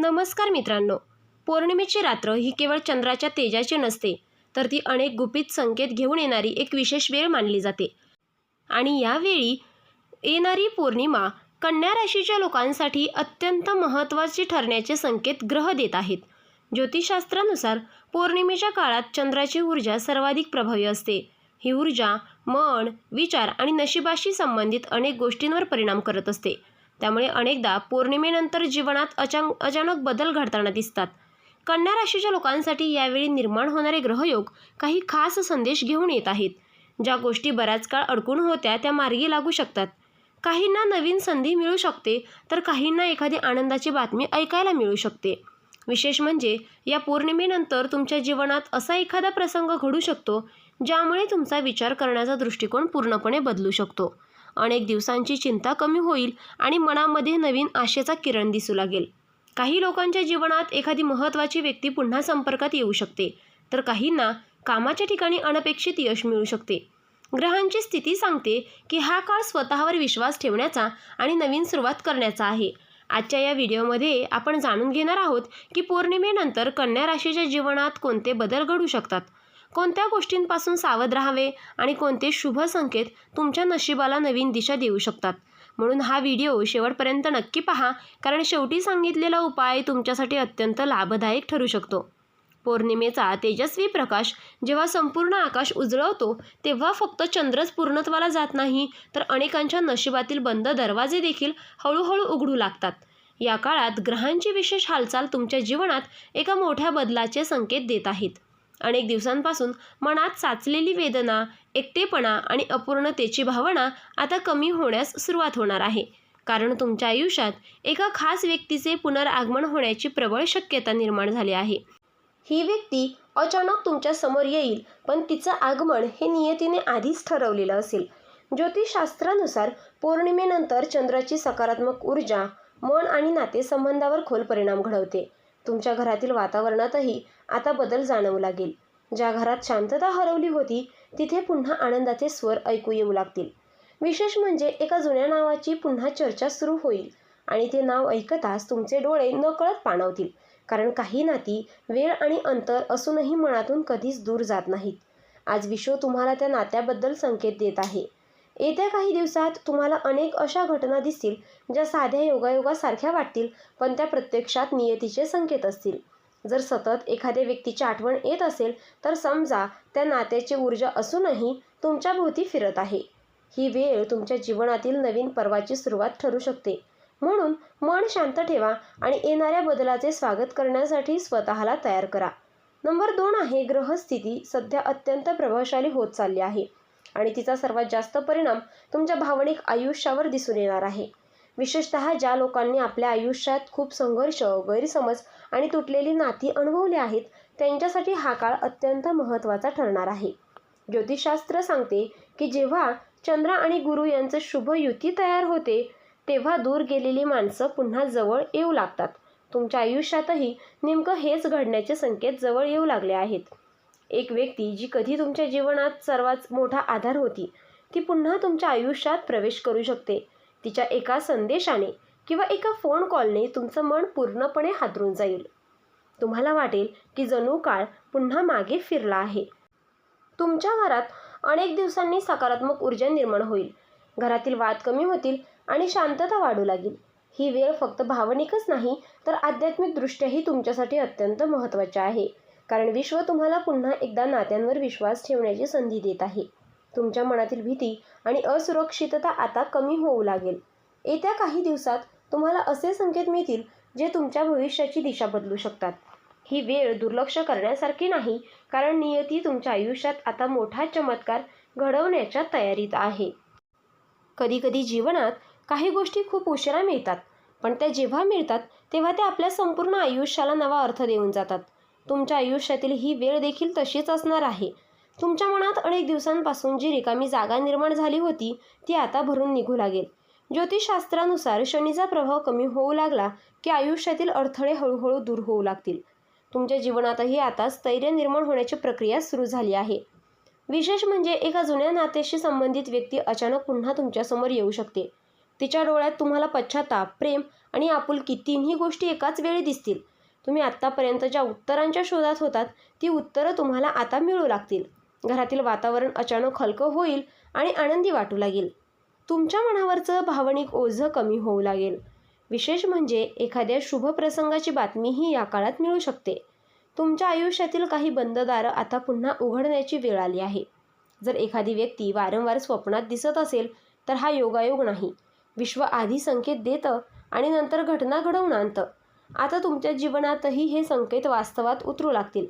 नमस्कार मित्रांनो. पौर्णिमेची रात्र ही केवळ चंद्राच्या तेजाची नसते, तर ती अनेक गुपित संकेत घेऊन येणारी एक विशेष वेळ मानली जाते. आणि यावेळी येणारी पौर्णिमा कन्या राशीच्या लोकांसाठी अत्यंत महत्त्वाची ठरण्याचे संकेत ग्रह देत आहेत. ज्योतिषशास्त्रानुसार पौर्णिमेच्या काळात चंद्राची ऊर्जा सर्वाधिक प्रभावी असते. ही ऊर्जा मन, विचार आणि नशिबाशी संबंधित अनेक गोष्टींवर परिणाम करत असते. त्यामुळे अनेकदा पौर्णिमेनंतर जीवनात अचानक बदल घडताना दिसतात. कन्या राशीच्या लोकांसाठी यावेळी निर्माण होणारे ग्रहयोग काही खास संदेश घेऊन येत आहेत. ज्या गोष्टी बराच काळ अडकून होत्या त्या मार्गी लागू शकतात. काहींना नवीन संधी मिळू शकते, तर काहींना एखादी आनंदाची बातमी ऐकायला मिळू शकते. विशेष म्हणजे या पौर्णिमेनंतर तुमच्या जीवनात असा एखादा प्रसंग घडू शकतो ज्यामुळे तुमचा विचार करण्याचा दृष्टिकोन पूर्णपणे बदलू शकतो. अनेक दिवसांची चिंता कमी होईल आणि मनामध्ये नवीन आशेचा किरण दिसू लागेल. काही लोकांच्या जीवनात एखादी महत्त्वाची व्यक्ती पुन्हा संपर्कात येऊ शकते, तर काहींना कामाच्या ठिकाणी अनपेक्षित यश मिळू शकते. ग्रहांची स्थिती सांगते की हा काळ स्वतःवर विश्वास ठेवण्याचा आणि नवीन सुरुवात करण्याचा आहे. आजच्या या व्हिडिओमध्ये आपण जाणून घेणार आहोत की पौर्णिमेनंतर कन्या राशीच्या जीवनात कोणते बदल घडू शकतात, कोणत्या गोष्टींपासून सावध राहावे आणि कोणते शुभ संकेत तुमच्या नशिबाला नवीन दिशा देऊ शकतात. म्हणून हा व्हिडिओ शेवटपर्यंत नक्की पहा, कारण शेवटी सांगितलेला उपाय तुमच्यासाठी अत्यंत लाभदायक ठरू शकतो. पौर्णिमेचा तेजस्वी प्रकाश जेव्हा संपूर्ण आकाश उजळवतो, तेव्हा फक्त चंद्रच पूर्णत्वाला जात नाही, तर अनेकांच्या नशिबातील बंद दरवाजे देखील हळूहळू उघडू लागतात. या काळात ग्रहांची विशेष हालचाल तुमच्या जीवनात एका मोठ्या बदलाचे संकेत देत आहेत. अनेक दिवसांपासून मनात साचलेली वेदना, एकटेपणा आणि अपूर्णतेची भावना आता कमी होण्यास सुरुवात होणार आहे. कारण तुमच्या आयुष्यात एका खास व्यक्तीचे पुनरागमन होण्याची प्रबळ शक्यता निर्माण झाली आहे. ही व्यक्ती अचानक तुमच्या समोर येईल, पण तिचं आगमन हे नियतीने आधीच ठरवलेलं असेल. ज्योतिषशास्त्रानुसार पौर्णिमेनंतर चंद्राची सकारात्मक ऊर्जा मन आणि नातेसंबंधावर खोल परिणाम घडवते. तुमच्या घरातील वातावरणातही आता बदल जाणवू लागेल. ज्या घरात शांतता हरवली होती, तिथे पुन्हा आनंदाचे स्वर ऐकू येऊ लागतील. विशेष म्हणजे एका जुन्या नावाची पुन्हा चर्चा सुरू होईल आणि ते नाव ऐकताच तुमचे डोळे नकळत पाणावतील. कारण काही नाती वेळ आणि अंतर असूनही मनातून कधीच दूर जात नाहीत. आज विश्व तुम्हाला त्या नात्याबद्दल संकेत देत आहे. येत्या काही दिवसात तुम्हाला अनेक अशा घटना दिसतील ज्या साध्या योगायोगासारख्या वाटतील, पण त्या प्रत्यक्षात नियतीचे संकेत असतील. जर सतत एखाद्या व्यक्तीची आठवण येत असेल, तर समजा त्या नात्याची ऊर्जा असूनही तुमच्या भोवती फिरत आहे. ही वेळ तुमच्या जीवनातील नवीन पर्वाची सुरुवात ठरू शकते. म्हणून मन शांत ठेवा आणि येणाऱ्या बदलाचे स्वागत करण्यासाठी स्वतःला तयार करा. नंबर 2 आहे, ग्रहस्थिती सध्या अत्यंत प्रभावशाली होत चालली आहे आणि तिचा सर्वात जास्त परिणाम तुमच्या भावनिक आयुष्यावर दिसून येणार आहे. विशेषतः ज्या लोकांनी आपल्या आयुष्यात खूप संघर्ष, गैरसमज आणि तुटलेली नाती अनुभवली आहेत, त्यांच्यासाठी हा काळ अत्यंत महत्त्वाचा ठरणार आहे. ज्योतिषशास्त्र सांगते की जेव्हा चंद्र आणि गुरु यांचं शुभ युती तयार होते, तेव्हा दूर गेलेली माणसं पुन्हा जवळ येऊ लागतात. तुमच्या आयुष्यातही नेमकं हेच घडण्याचे संकेत जवळ येऊ लागले आहेत. एक व्यक्ती जी कधी तुमच्या जीवनात सर्वात मोठा आधार होती, ती पुन्हा तुमच्या आयुष्यात प्रवेश करू शकते. तिच्या एका संदेशाने किंवा एका फोन कॉलने तुमचं मन पूर्णपणे हादरून जाईल. तुम्हाला वाटेल की जणू काळ पुन्हा मागे फिरला आहे. तुमच्या घरात अनेक दिवसांनी सकारात्मक ऊर्जा निर्माण होईल. घरातील वाद कमी होतील आणि शांतता वाढू लागेल. ही वेळ फक्त भावनिकच नाही, तर आध्यात्मिकदृष्ट्याही तुमच्यासाठी अत्यंत महत्त्वाची आहे. कारण विश्व तुम्हाला पुन्हा एकदा नात्यांवर विश्वास ठेवण्याची संधी देत आहे. तुमच्या मनातील भीती आणि असुरक्षितता आता कमी होऊ लागेल. येत्या काही दिवसात तुम्हाला असे संकेत मिळतील जे तुमच्या भविष्याची दिशा बदलू शकतात. ही वेळ दुर्लक्ष करण्यासारखी नाही, कारण नियती तुमच्या आयुष्यात आता मोठा चमत्कार घडवण्याच्या तयारीत आहे. कधीकधी जीवनात काही गोष्टी खूप उशिरा मिळतात, पण त्या जेव्हा मिळतात तेव्हा त्या आपल्या संपूर्ण आयुष्याला नवा अर्थ देऊन जातात. तुमच्या आयुष्यातील ही वेळ देखील तशीच असणार आहे. तुमच्या मनात अनेक दिवसांपासून जी रिकामी जागा निर्माण झाली होती, ती आता भरून निघू लागेल. ज्योतिषशास्त्रानुसार शनीचा प्रभाव कमी होऊ लागला की आयुष्यातील अडथळे हळूहळू दूर होऊ लागतील. तुमच्या जीवनातही आता स्थैर्य निर्माण होण्याची प्रक्रिया सुरू झाली आहे. विशेष म्हणजे एका जुन्या नात्याशी संबंधित व्यक्ती अचानक पुन्हा तुमच्यासमोर येऊ शकते. तिच्या डोळ्यात तुम्हाला पश्चाताप, प्रेम आणि आपुलकी तिन्ही गोष्टी एकाच वेळी दिसतील. तुम्ही आत्तापर्यंत ज्या उत्तरांच्या शोधात होतात ती उत्तरं तुम्हाला आता मिळू लागतील. घरातील वातावरण अचानक हलकं होईल आणि आनंदी वाटू लागेल. तुमच्या मनावरचं भावनिक ओझं कमी होऊ लागेल. विशेष म्हणजे एखाद्या शुभ प्रसंगाची बातमीही या काळात मिळू शकते. तुमच्या आयुष्यातील काही बंद दारं आता पुन्हा उघडण्याची वेळ आली आहे. जर एखादी व्यक्ती वारंवार स्वप्नात दिसत असेल तर हा योगायोग नाही. विश्व आधी संकेत देतं आणि नंतर घटना घडवून आणतं. आता तुमच्या जीवनातही हे संकेत वास्तवात उतरू लागतील.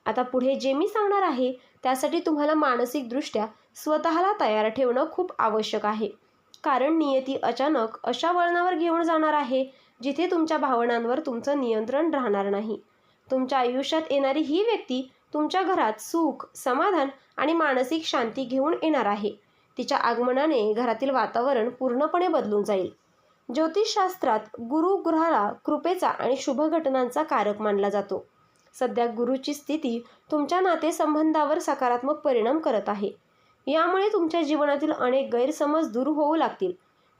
आता पुढे जे मी सांगणार आहे त्यासाठी तुम्हाला मानसिकदृष्ट्या स्वतःला तयार ठेवणं खूप आवश्यक आहे. कारण नियती अचानक अशा वळणावर घेऊन जाणार आहे जिथे तुमच्या भावनांवर तुमचं नियंत्रण राहणार नाही. तुमच्या आयुष्यात येणारी ही व्यक्ती तुमच्या घरात सुख, समाधान आणि मानसिक शांती घेऊन येणार आहे. तिच्या आगमनाने घरातील वातावरण पूर्णपणे बदलून जाईल. ज्योतिषशास्त्रात गुरु ग्रहाला कृपेचा आणि शुभ घटनांचा कारक मानला जातो. सध्या गुरुची स्थिती तुमच्या नातेसंबंधावर सकारात्मक परिणाम करत आहे. यामुळे तुमच्या जीवनातील अनेक गैरसमज दूर होऊ लागतील.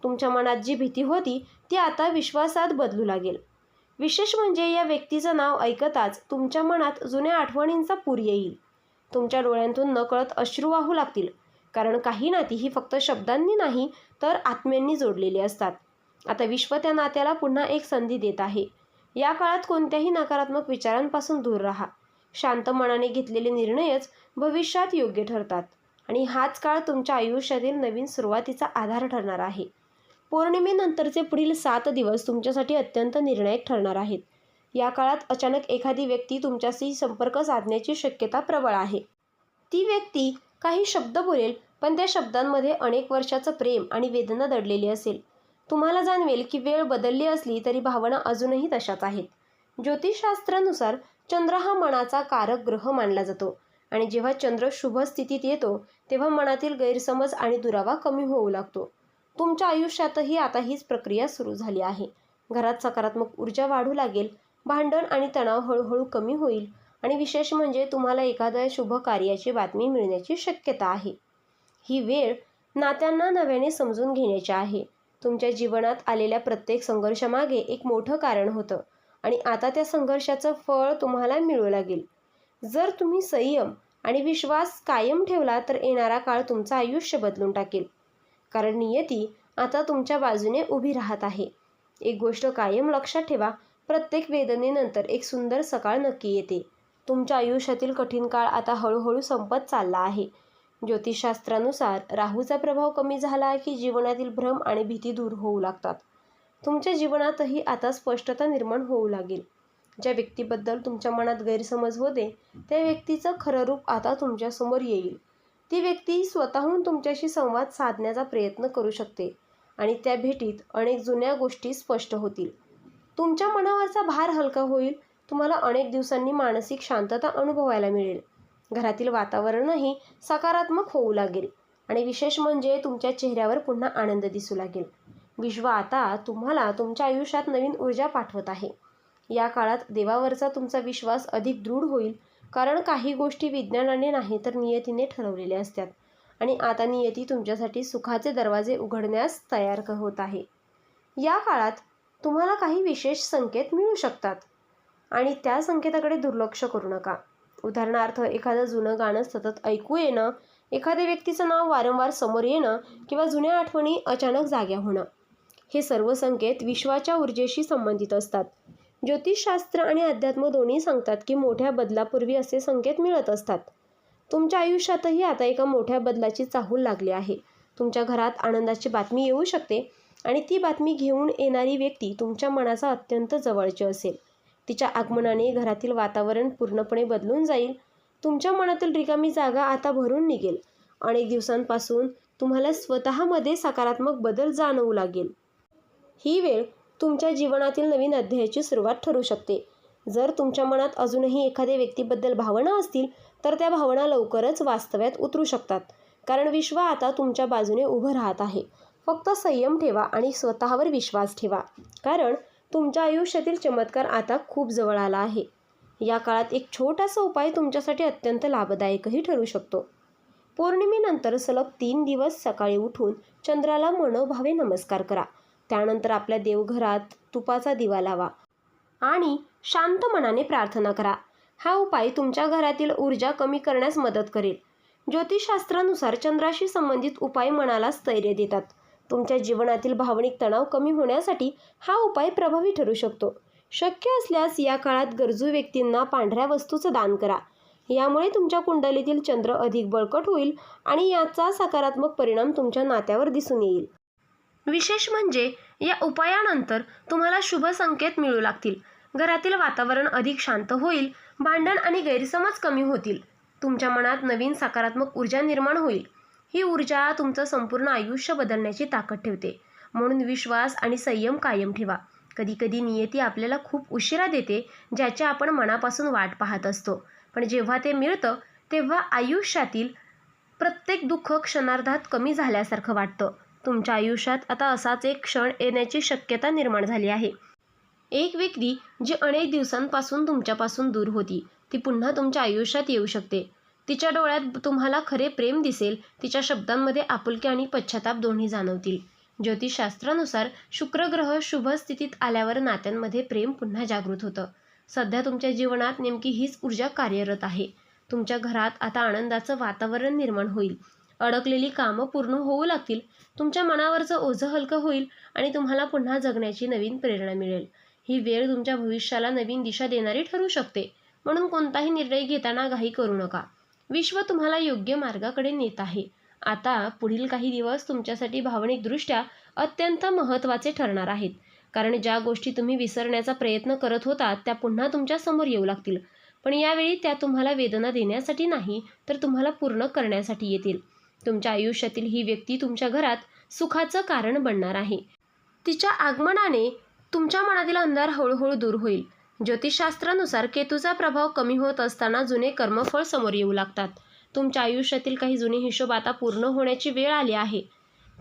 तुमच्या मनात जी भीती होती ती आता विश्वासात बदलू लागेल. विशेष म्हणजे या व्यक्तीचं नाव ऐकताच तुमच्या मनात जुन्या आठवणींचा पूर येईल. तुमच्या डोळ्यांतून नकळत अश्रू वाहू लागतील. कारण काही नाती ही फक्त शब्दांनी नाही तर आत्म्यांनी जोडलेली असतात. आता विश्व त्या नात्याला पुन्हा एक संधी देत आहे. या काळात कोणत्याही नकारात्मक विचारांपासून दूर राहा. शांत मनाने घेतलेले निर्णयच भविष्यात योग्य ठरतात आणि हाच काळ तुमच्या आयुष्यातील नवीन सुरुवातीचा आधार ठरणार आहे. पौर्णिमेनंतरचे पुढील 7 दिवस तुमच्यासाठी अत्यंत निर्णायक ठरणार आहेत. या काळात अचानक एखादी व्यक्ती तुमच्याशी संपर्क साधण्याची शक्यता प्रबळ आहे. ती व्यक्ती काही शब्द बोलेल पण त्या शब्दांमध्ये अनेक वर्षाचं प्रेम आणि वेदना दडलेली असेल. तुम्हाला जाणवेल की वेळ बदलली असली तरी भावना अजूनही तशाच आहेत. ज्योतिषशास्त्रानुसार चंद्र हा मनाचा कारक ग्रह मानला जातो आणि जेव्हा चंद्र शुभ स्थितीत येतो तेव्हा मनातील गैरसमज आणि दुरावा कमी होऊ लागतो. तुमच्या आयुष्यातही आता हीच प्रक्रिया सुरू झाली आहे. घरात सकारात्मक ऊर्जा वाढू लागेल. भांडण आणि तणाव हळूहळू कमी होईल आणि विशेष म्हणजे तुम्हाला एखाद्या शुभ कार्याची बातमी मिळण्याची शक्यता आहे. ही वेळ नात्यांना नव्याने समजून घेण्याची आहे. तुमच्या जीवनात आलेल्या प्रत्येक संघर्षामागे एक मोठं कारण होतं आणि आता त्या संघर्षाचं फळ तुम्हाला मिळू लागेल. जर तुम्ही संयम आणि विश्वास कायम ठेवला तर येणारा काळ तुमचं आयुष्य बदलून टाकेल. कारण नियती आता तुमच्या बाजूने उभी राहत आहे. एक गोष्ट कायम लक्षात ठेवा, प्रत्येक वेदनेनंतर एक सुंदर सकाळ नक्की येते. तुमच्या आयुष्यातील कठीण काळ आता हळूहळू संपत चालला आहे. ज्योतिषशास्त्रानुसार राहूचा प्रभाव कमी झाला की जीवनातील भ्रम आणि भीती दूर होऊ लागतात. तुमच्या जीवनातही आता स्पष्टता निर्माण होऊ लागेल. ज्या व्यक्तीबद्दल तुमच्या मनात गैरसमज होते त्या व्यक्तीचं खरं रूप आता तुमच्यासमोर येईल. ती व्यक्ती स्वतःहून तुमच्याशी संवाद साधण्याचा प्रयत्न करू शकते आणि त्या भेटीत अनेक जुन्या गोष्टी स्पष्ट होतील. तुमच्या मनावरचा भार हलका होईल. तुम्हाला अनेक दिवसांनी मानसिक शांतता अनुभवायला मिळेल. घरातील वातावरणही सकारात्मक होऊ लागेल आणि विशेष म्हणजे तुमच्या चेहऱ्यावर पुन्हा आनंद दिसू लागेल. विश्व आता तुम्हाला तुमच्या आयुष्यात नवीन ऊर्जा पाठवत आहे. या काळात देवावरचा तुमचा विश्वास अधिक दृढ होईल. कारण काही गोष्टी विज्ञानाने नाही तर नियतीने ठरवलेल्या असतात आणि आता नियती तुमच्यासाठी सुखाचे दरवाजे उघडण्यास तयार होत आहे. या काळात तुम्हाला काही विशेष संकेत मिळू शकतात आणि त्या संकेताकडे दुर्लक्ष करू नका. उदाहरणार्थ एखादं जुनं गाणं सतत ऐकू येणं, एखाद्या व्यक्तीचं नाव वारंवार समोर येणं किंवा जुन्या आठवणी अचानक जाग्या होणं. हे सर्व संकेत विश्वाच्या ऊर्जेशी संबंधित असतात. ज्योतिषशास्त्र आणि अध्यात्म दोन्ही सांगतात की मोठ्या बदलापूर्वी असे संकेत मिळत असतात. तुमच्या आयुष्यातही आता एका मोठ्या बदलाची चाहूल लागली आहे. तुमच्या घरात आनंदाची बातमी येऊ शकते आणि ती बातमी घेऊन येणारी व्यक्ती तुमच्या मनाचा अत्यंत जवळची असेल. तिच्या आगमनाने घरातील वातावरण पूर्णपणे बदलून जाईल. तुमच्या मनातील रिकामी जागा आता भरून निघेल. अनेक दिवसांपासून तुम्हाला स्वतःमध्ये सकारात्मक बदल जाणवू लागेल. ही वेळ तुमच्या जीवनातील नवीन अध्यायाची सुरुवात ठरू शकते. जर तुमच्या मनात अजूनही एखाद्या व्यक्तीबद्दल भावना असतील तर त्या भावना लवकरच वास्तव्यात उतरू शकतात. कारण विश्व आता तुमच्या बाजूने उभं राहत आहे. फक्त संयम ठेवा आणि स्वतःवर विश्वास ठेवा. कारण तुमच्या आयुष्यातील चमत्कार आता खूप जवळ आला आहे. या काळात एक छोटासा उपाय तुमच्यासाठी अत्यंत लाभदायकही ठरू शकतो. पौर्णिमेनंतर सलग 3 दिवस सकाळी उठून चंद्राला मनोभावे नमस्कार करा. त्यानंतर आपल्या देवघरात तुपाचा दिवा लावा आणि शांत मनाने प्रार्थना करा. हा उपाय तुमच्या घरातील ऊर्जा कमी करण्यास मदत करेल. ज्योतिषशास्त्रानुसार चंद्राशी संबंधित उपाय मनाला स्थैर्य देतात. तुमच्या जीवनातील भावनिक तणाव कमी होण्यासाठी हा उपाय प्रभावी ठरू शकतो. शक्य असल्यास या काळात गरजू व्यक्तींना पांढऱ्या वस्तूचं दान करा. यामुळे तुमच्या कुंडलीतील चंद्र अधिक बळकट होईल आणि याचा सकारात्मक परिणाम तुमच्या नात्यावर दिसून येईल. विशेष म्हणजे या उपायानंतर तुम्हाला शुभ संकेत मिळू लागतील. घरातील वातावरण अधिक शांत होईल, भांडण आणि गैरसमज कमी होतील. तुमच्या मनात नवीन सकारात्मक ऊर्जा निर्माण होईल. ही ऊर्जा तुमचं संपूर्ण आयुष्य बदलण्याची ताकद ठेवते. म्हणून विश्वास आणि संयम कायम ठेवा. कधीकधी नियती आपल्याला खूप उशिरा देते, ज्याची आपण मनापासून वाट पाहत असतो. पण जेव्हा ते मिळतं तेव्हा आयुष्यातील प्रत्येक दुःख क्षणार्धात कमी झाल्यासारखं वाटतं. तुमच्या आयुष्यात आता असाच एक क्षण येण्याची शक्यता निर्माण झाली आहे. एक व्यक्ती जी अनेक दिवसांपासून तुमच्यापासून दूर होती, ती पुन्हा तुमच्या आयुष्यात येऊ शकते. तिच्या डोळ्यात तुम्हाला खरे प्रेम दिसेल. तिच्या शब्दांमध्ये आपुलकी आणि पश्चाताप दोन्ही जाणवतील. ज्योतिषशास्त्रानुसार शुक्र ग्रह शुभ स्थितीत आल्यावर नात्यांमध्ये प्रेम पुन्हा जागृत होतं. सध्या तुमच्या जीवनात नेमकी हीच ऊर्जा कार्यरत आहे. तुमच्या घरात आता आनंदाचं वातावरण निर्माण होईल. अडकलेली कामं पूर्ण होऊ लागतील. तुमच्या मनावरचं ओझं हलकं होईल आणि तुम्हाला पुन्हा जगण्याची नवीन प्रेरणा मिळेल. ही वेळ तुमच्या भविष्याला नवीन दिशा देणारी ठरू शकते. म्हणून कोणताही निर्णय घेताना घाई करू नका. विश्व तुम्हाला योग्य मार्गाकडे नेत आहे. आता पुढील काही दिवस तुमच्यासाठी भावनिकदृष्ट्या अत्यंत महत्त्वाचे ठरणार आहेत. कारण ज्या गोष्टी तुम्ही विसरण्याचा प्रयत्न करत होता त्या पुन्हा तुमच्या समोर येऊ लागतील. पण यावेळी त्या तुम्हाला वेदना देण्यासाठी नाही, तर तुम्हाला पूर्ण करण्यासाठी येतील. तुमच्या आयुष्यातील ही व्यक्ती तुमच्या घरात सुखाचं कारण बनणार आहे. तिच्या आगमनाने तुमच्या मनातील अंधार हळूहळू दूर होईल. ज्योतिषशास्त्रानुसार केतूचा प्रभाव कमी होत असताना जुने कर्मफळ समोर येऊ लागतात. तुमच्या आयुष्यातील काही जुने हिशोब आता पूर्ण होण्याची वेळ आली आहे.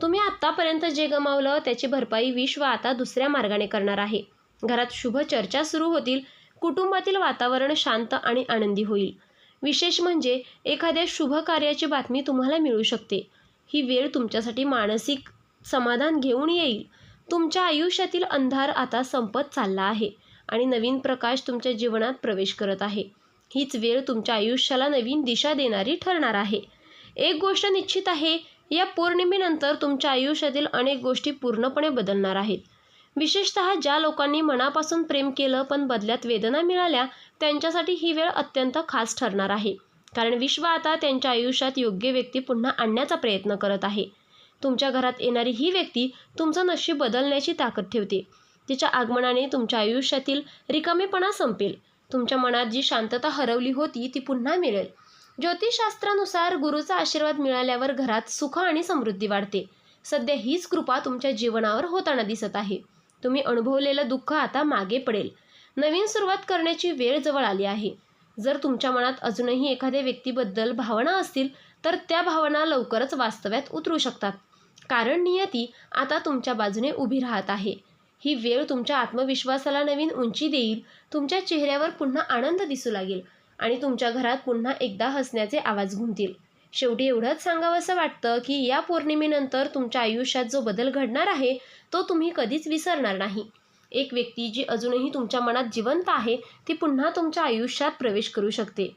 तुम्ही आत्तापर्यंत जे गमावलं त्याची भरपाई विश्व आता दुसऱ्या मार्गाने करणार आहे. घरात शुभ चर्चा सुरू होतील. कुटुंबातील वातावरण शांत आणि आनंदी होईल. विशेष म्हणजे एखाद्या शुभ कार्याची बातमी तुम्हाला मिळू शकते. ही वेळ तुमच्यासाठी मानसिक समाधान घेऊन येईल. तुमच्या आयुष्यातील अंधार आता संपत चालला आहे आणि नवीन प्रकाश तुमच्या जीवनात प्रवेश करत आहे. हीच वेळ तुमच्या आयुष्याला नवीन दिशा देणारी ठरणार आहे. एक गोष्ट निश्चित आहे, या पौर्णिमेनंतर तुमच्या आयुष्यातील अनेक गोष्टी पूर्णपणे बदलणार आहेत. विशेषतः ज्या लोकांनी मनापासून प्रेम केलं पण बदल्यात वेदना मिळाल्या, त्यांच्यासाठी ही वेळ अत्यंत खास ठरणार आहे. कारण विश्व आता त्यांच्या आयुष्यात योग्य व्यक्ती पुन्हा आणण्याचा प्रयत्न करत आहे. तुमच्या घरात येणारी ही व्यक्ती तुमचं नशीब बदलण्याची ताकद ठेवते. तिच्या आगमनाने तुमच्या आयुष्यातील रिकामेपणा संपेल. तुमच्या मनात जी शांतता हरवली होती ती पुन्हा मिळेल. ज्योतिषशास्त्रानुसार गुरुचा आशीर्वाद मिळाल्यावर घरात सुख आणि समृद्धी वाढते. सध्या हीच कृपा तुमच्या जीवनावर होताना दिसत आहे. तुम्ही अनुभवलेलं दुःख आता मागे पडेल. नवीन सुरुवात करण्याची वेळ जवळ आली आहे. जर तुमच्या मनात अजूनही एखाद्या व्यक्तीबद्दल भावना असतील तर त्या भावना लवकरच वास्तव्यात उतरू शकतात. कारण नियती आता तुमच्या बाजूने उभी राहत आहे. ही वेळ तुमच्या आत्मविश्वासाला नवीन उंची देईल. तुमच्या चेहऱ्यावर पुन्हा आनंद दिसू लागेल आणि तुमच्या घरात पुन्हा एकदा हसण्याचे आवाज घुमतील. शेवटी एवढंच सांगावंसं वाटतं की या पौर्णिमेनंतर तुमच्या आयुष्यात जो बदल घडणार आहे तो तुम्ही कधीच विसरणार नाही. एक व्यक्ती जी अजूनही तुमच्या मनात जिवंत आहे ती पुन्हा तुमच्या आयुष्यात प्रवेश करू शकते.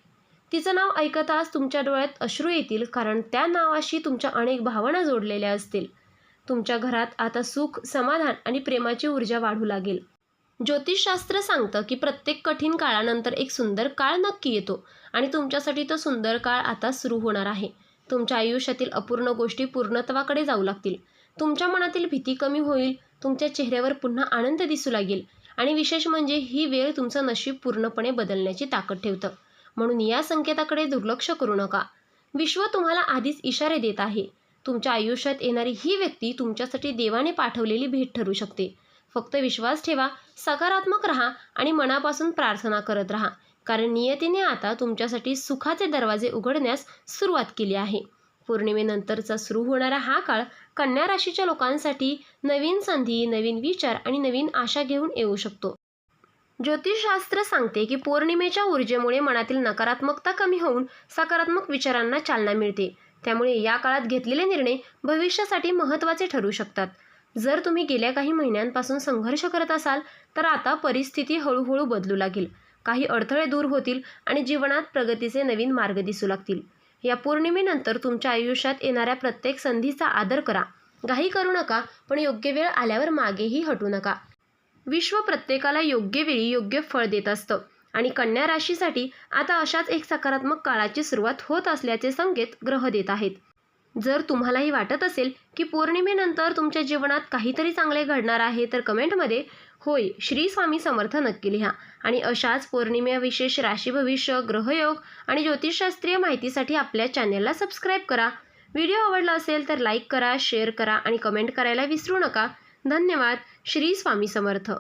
तिचं नाव ऐकताच तुमच्या डोळ्यात अश्रू येतील, कारण त्या नावाशी तुमच्या अनेक भावना जोडलेल्या असतील. तुमच्या घरात आता सुख, समाधान आणि प्रेमाची ऊर्जा वाढू लागेल. ज्योतिषशास्त्र सांगतं की प्रत्येक कठीण काळानंतर एक सुंदर काळ नक्की येतो आणि तुमच्यासाठी तो सुंदर काळ आता सुरू होणार आहे. तुमच्या आयुष्यातील अपूर्ण गोष्टी पूर्णत्वाकडे जाऊ लागतील. तुमच्या मनातील भीती कमी होईल. तुमच्या चेहऱ्यावर पुन्हा आनंद दिसू लागेल आणि विशेष म्हणजे ही वेळ तुमचं नशीब पूर्णपणे बदलण्याची ताकद ठेवतं. म्हणून या संकेताकडे दुर्लक्ष करू नका. विश्व तुम्हाला आधीच इशारे देत आहे. तुमच्या आयुष्यात येणारी ही व्यक्ती तुमच्यासाठी देवाने पाठवलेली भेट ठरू शकते. फक्त विश्वास ठेवा, सकारात्मक राहा आणि मनापासून प्रार्थना करत राहा. कारण नियतीने आता तुमच्यासाठी सुखाचे दरवाजे उघडण्यास सुरुवात केली आहे. पौर्णिमेनंतरचा सुरू होणारा हा काळ कन्या राशीच्या लोकांसाठी नवीन संधी, नवीन विचार आणि नवीन आशा घेऊन येऊ शकतो. ज्योतिषशास्त्र सांगते की पौर्णिमेच्या ऊर्जेमुळे मनातील नकारात्मकता कमी होऊन सकारात्मक विचारांना चालना मिळते. त्यामुळे या काळात घेतलेले निर्णय भविष्यासाठी महत्त्वाचे ठरू शकतात. जर तुम्ही गेल्या काही महिन्यांपासून संघर्ष करत असाल तर आता परिस्थिती हळूहळू बदलू लागेल. काही अडथळे दूर होतील आणि जीवनात प्रगतीचे नवीन मार्ग दिसू लागतील. या पौर्णिमेनंतर तुमच्या आयुष्यात येणाऱ्या प्रत्येक संधीचा आदर करा. घाई करू नका, पण योग्य वेळ आल्यावर मागेही हटू नका. विश्व प्रत्येकाला योग्य वेळी योग्य फळ देत असतं आणि कन्या राशीसाठी आता अशाच एक सकारात्मक काळाची सुरुवात होत असल्याचे संकेत ग्रह देत आहेत. जर तुम्हालाही वाटत असेल की पौर्णिमेनंतर तुमच्या जीवनात काहीतरी चांगले घडणार आहे तर कमेंटमध्ये होय श्री स्वामी समर्थ नक्की लिहा. आणि अशाच पौर्णिमेविशेष राशी भविष्य, ग्रहयोग आणि ज्योतिषशास्त्रीय माहितीसाठी आपल्या चॅनेलला सबस्क्राईब करा. व्हिडिओ आवडला असेल तर लाईक करा, शेअर करा आणि कमेंट करायला विसरू नका. धन्यवाद. श्री स्वामी समर्थ.